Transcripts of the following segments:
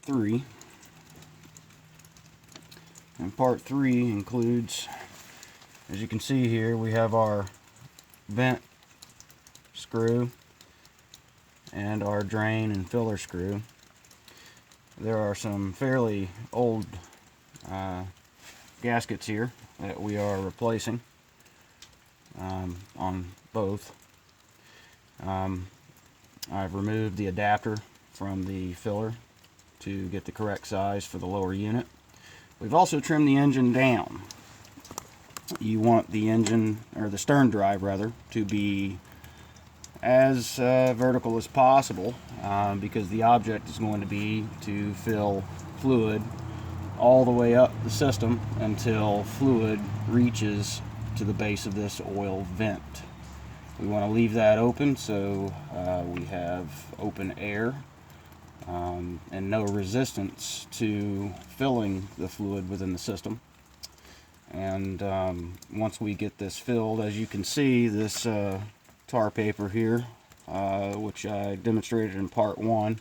3. And part 3 includes, as you can see here, we have our vent screw and our drain and filler screw. There are some fairly old gaskets here that we are replacing on both. I've removed the adapter from the filler to get the correct size for the lower unit. We've also trimmed the engine down. You want the engine, or the stern drive rather, to be as vertical as possible because the object is going to be to fill fluid all the way up the system until fluid reaches to the base of this oil vent. We want to leave that open so we have open air and no resistance to filling the fluid within the system. And once we get this filled, as you can see, this tar paper here, which I demonstrated in part 1,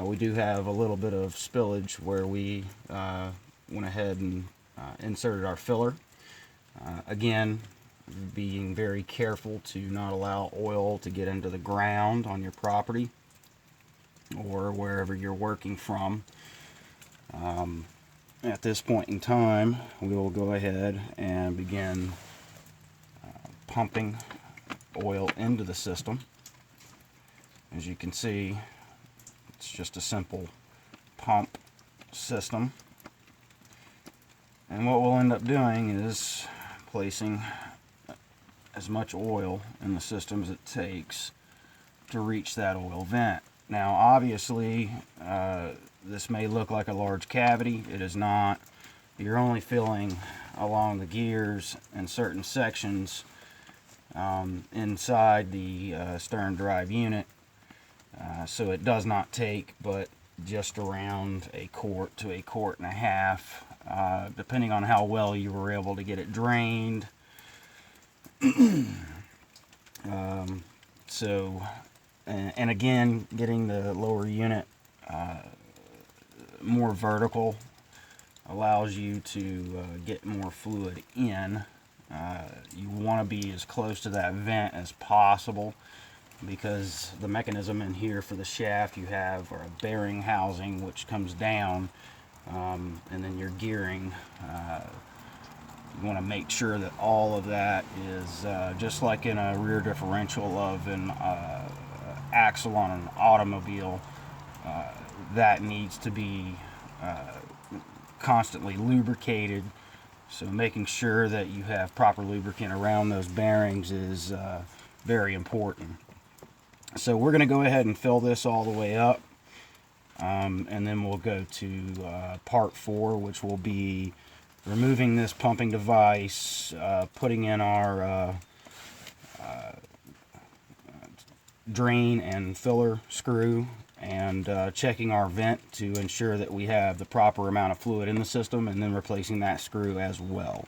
we do have a little bit of spillage where we went ahead and inserted our filler. Again, being very careful to not allow oil to get into the ground on your property or wherever you're working from. At this point in time, we will go ahead and begin pumping oil into the system. As you can see, it's just a simple pump system. And what we'll end up doing is placing as much oil in the system as it takes to reach that oil vent. Now obviously this may look like a large cavity. It is not. You're only filling along the gears and certain sections inside the stern drive unit, so it does not take but just around a quart to a quart and a half, depending on how well you were able to get it drained. And again, getting the lower unit more vertical allows you to get more fluid in. You want to be as close to that vent as possible because the mechanism in here for the shaft you have a bearing housing which comes down, and then your gearing. You want to make sure that all of that is just like in a rear differential of an axle on an automobile, that needs to be constantly lubricated. So making sure that you have proper lubricant around those bearings is very important. So we're going to go ahead and fill this all the way up, and then we'll go to part 4, which will be removing this pumping device, putting in our drain and filler screw, and checking our vent to ensure that we have the proper amount of fluid in the system, and then replacing that screw as well.